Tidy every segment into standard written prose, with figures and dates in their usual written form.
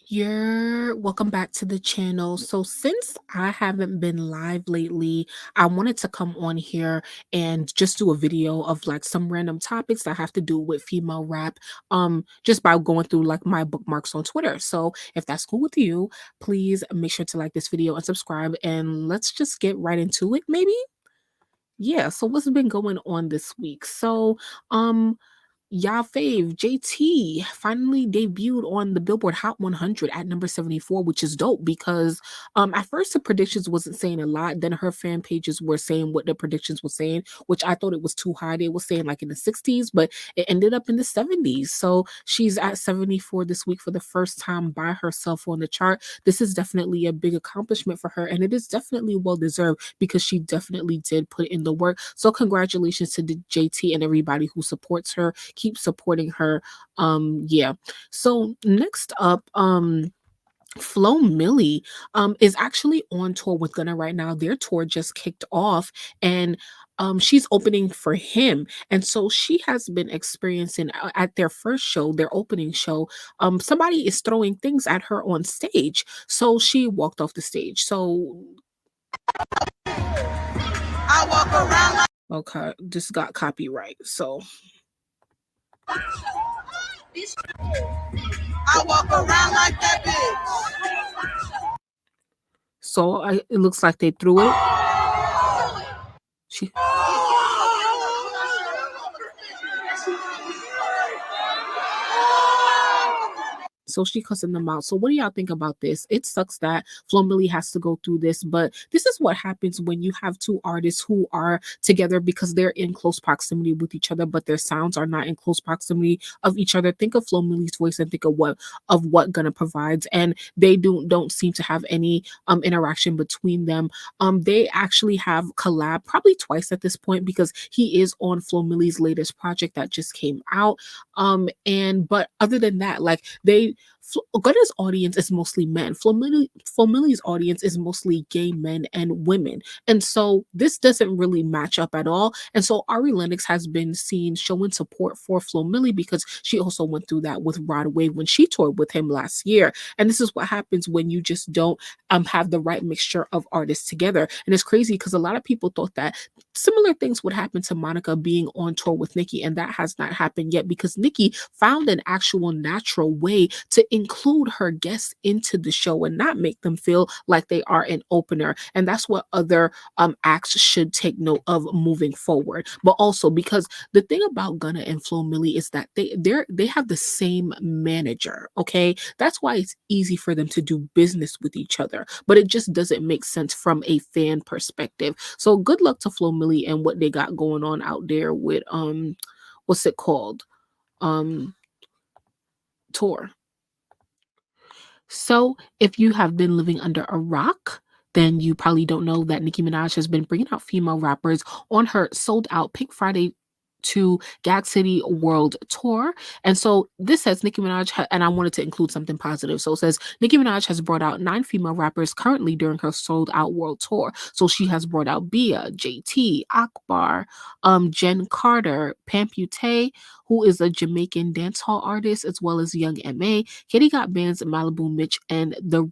Welcome back to the channel. So since I haven't been live lately, I wanted to come on here and just do a video of like some random topics that have to do with female rap, just by going through like my bookmarks on Twitter. So if that's cool with you, please make sure to like this video and subscribe, and let's just get right into it maybe. Yeah, so what's been going on this week? Um Y'all fave JT finally debuted on the Billboard Hot 100 at number 74, which is dope because at first the predictions wasn't saying a lot. Then her fan pages were saying what the predictions were saying, which I thought it was too high. They were saying like in the 60s, but it ended up in the 70s. So she's at 74 this week for the first time by herself on the chart. This is definitely a big accomplishment for her, and it is definitely well deserved because she definitely did put in the work. So congratulations to the JT and everybody who supports her. Keep supporting her. Yeah. So next up, Flo Milli is actually on tour with Gunna right now. Their tour just kicked off, and she's opening for him. And so she has been experiencing at their first show, their opening show, somebody is throwing things at her on stage. So she walked off the stage. So I walk around like okay, this got copyright. So I walk around like that bitch. So it looks like they threw it. She So she cussing them out. So what do y'all think about this? It sucks that Flo Milli has to go through this, but this is what happens when you have two artists who are together because they're in close proximity with each other, but their sounds are not in close proximity of each other. Think of Flo Milli's voice and think of what Gunna provides, and they don't seem to have any interaction between them. They actually have collab probably twice at this point because he is on Flo Milli's latest project that just came out. But other than that, like Gunna's audience is mostly men. Flo Milli's audience is mostly gay men and women. And so this doesn't really match up at all. And so Ari Lennox has been seen showing support for Flo Milli because she also went through that with Rod Wave when she toured with him last year. And this is what happens when you just don't have the right mixture of artists together. And it's crazy because a lot of people thought that similar things would happen to Monica being on tour with Nicki, and that has not happened yet because Nicki found an actual natural way to include her guests into the show and not make them feel like they are an opener. And that's what other acts should take note of moving forward. But also because the thing about Gunna and Flo Milli is that they have the same manager. Okay, that's why it's easy for them to do business with each other. But it just doesn't make sense from a fan perspective. So good luck to Flo Milli and what they got going on out there with what's it called? Tour. So, if you have been living under a rock, then you probably don't know that Nicki Minaj has been bringing out female rappers on her sold out Pink Friday to Gag City World Tour. And so this says Nicki Minaj, and I wanted to include something positive. So it says Nicki Minaj has brought out 9 female rappers currently during her sold out world tour. So she has brought out Bia, JT, Akbar, Jen Carter, Pampute, who is a Jamaican dancehall artist, as well as Young M.A., Katie Got Bands, Malibu Mitch, and the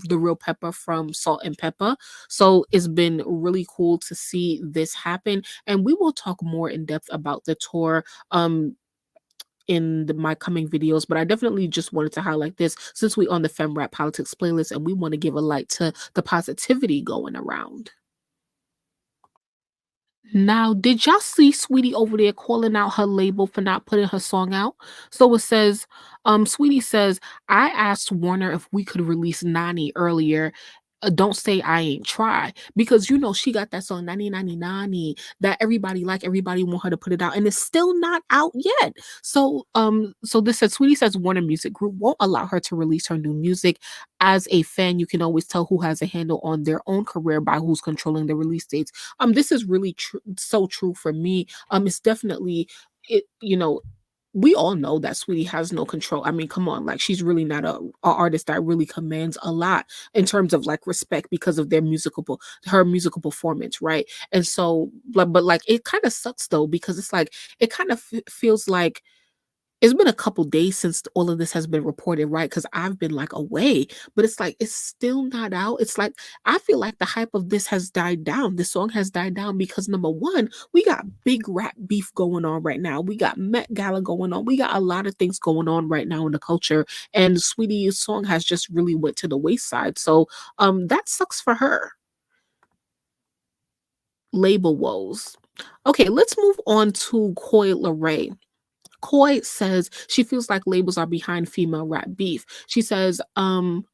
Real Pepper from Salt and Pepper. So it's been really cool to see this happen. And we will talk more in depth about the tour in my coming videos, but I definitely just wanted to highlight this since we on the Fem Rap Politics playlist and we want to give a light to the positivity going around. Now, did y'all see Saweetie over there calling out her label for not putting her song out? So it says, Saweetie says, I asked Warner if we could release Nani earlier. Don't say I ain't try because you know she got that song Nani that everybody want her to put it out and it's still not out yet. So this says Sweetie says Warner Music Group won't allow her to release her new music. As a fan, you can always tell who has a handle on their own career by who's controlling the release dates. This is really so true for me. It's definitely it. We all know that Sweetie has no control. I mean, come on, like she's really not a artist that really commands a lot in terms of like respect because of her musical performance, right? And so, but like it kind of sucks though because it's like it kind of feels like It's been a couple days since all of this has been reported, right? Because I've been like away, but it's like it's still not out. It's like I feel like the hype of this has died down. This song has died down because number one, we got big rap beef going on right now. We got Met Gala going on. We got a lot of things going on right now in the culture, and Sweetie's song has just really went to the wayside. So that sucks for her. Label woes. Okay, let's move on to Coi Leray. Coy says she feels like labels are behind female rap beef. She says,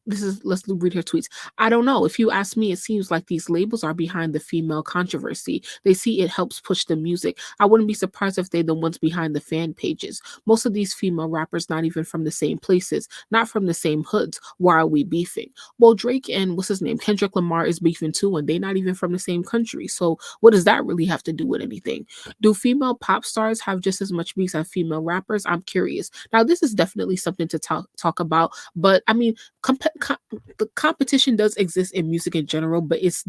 this is let's read her tweets. I don't know. If you ask me, it seems like these labels are behind the female controversy. They see it helps push the music. I wouldn't be surprised if they're the ones behind the fan pages. Most of these female rappers not even from the same places, not from the same hoods. Why are we beefing? Well, Drake and what's his name? Kendrick Lamar is beefing too, and they're not even from the same country. So what does that really have to do with anything? Do female pop stars have just as much beef as female rappers? I'm curious. Now, this is definitely something to talk about, but I mean, the competition does exist in music in general, but it's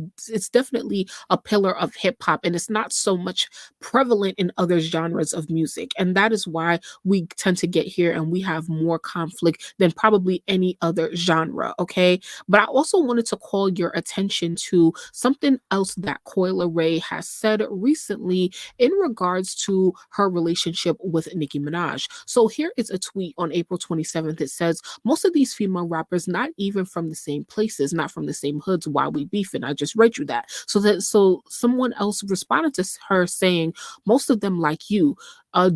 definitely a pillar of hip hop, and it's not so much prevalent in other genres of music, and that is why we tend to get here and we have more conflict than probably any other genre. Okay, but I also wanted to call your attention to something else that Coi Leray has said recently in regards to her relationship with Nicki Minaj. So here is a tweet on April 27th. It says, most of these female rappers, not even from the same places, not from the same hoods, why we beefing? I just read you that. So someone else responded to her saying, most of them like you.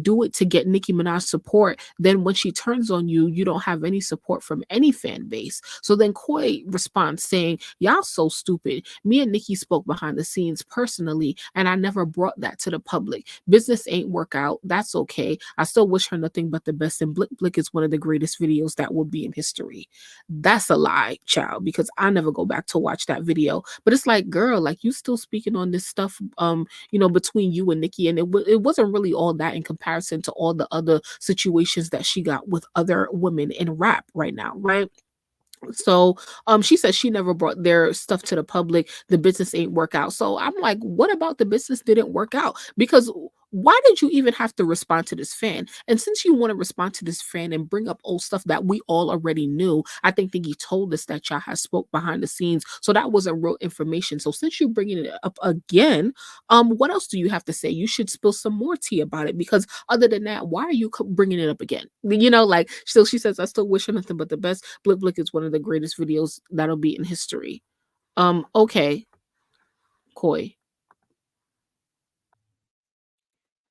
Do it to get Nicki Minaj support. Then when she turns on you, you don't have any support from any fan base. So then Koi responds saying, y'all so stupid. Me and Nicki spoke behind the scenes personally, and I never brought that to the public. Business ain't work out. That's okay. I still wish her nothing but the best. And Blick Blick is one of the greatest videos that will be in history. That's a lie, child, because I never go back to watch that video. But it's like, girl, like you still speaking on this stuff, between you and Nicki, and it wasn't really all that in comparison to all the other situations that she got with other women in rap right now, right? So she says she never brought their stuff to the public. The business ain't work out. So I'm like, what about the business didn't work out? Because why did you even have to respond to this fan? And since you want to respond to this fan and bring up old stuff that we all already knew, I think Iggy told us that y'all had spoke behind the scenes. So that wasn't real information. So since you're bringing it up again, what else do you have to say? You should spill some more tea about it, because other than that, why are you bringing it up again? Like, still, she says, I still wish her nothing but the best. Blick Blick is one of the greatest videos that'll be in history. Okay, Koi.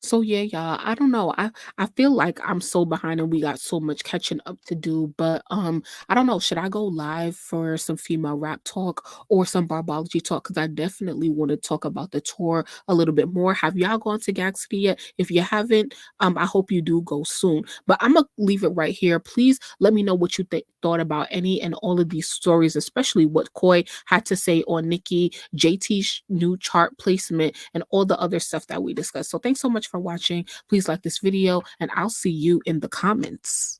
So yeah, y'all. I don't know. I feel like I'm so behind and we got so much catching up to do. But I don't know. Should I go live for some female rap talk or some barbology talk? Because I definitely want to talk about the tour a little bit more. Have y'all gone to Gag City yet? If you haven't, I hope you do go soon. But I'm gonna leave it right here. Please let me know what you thought about any and all of these stories, especially what Koi had to say on Nicki, JT's new chart placement, and all the other stuff that we discussed. So thanks so much for watching. Please like this video, and I'll see you in the comments.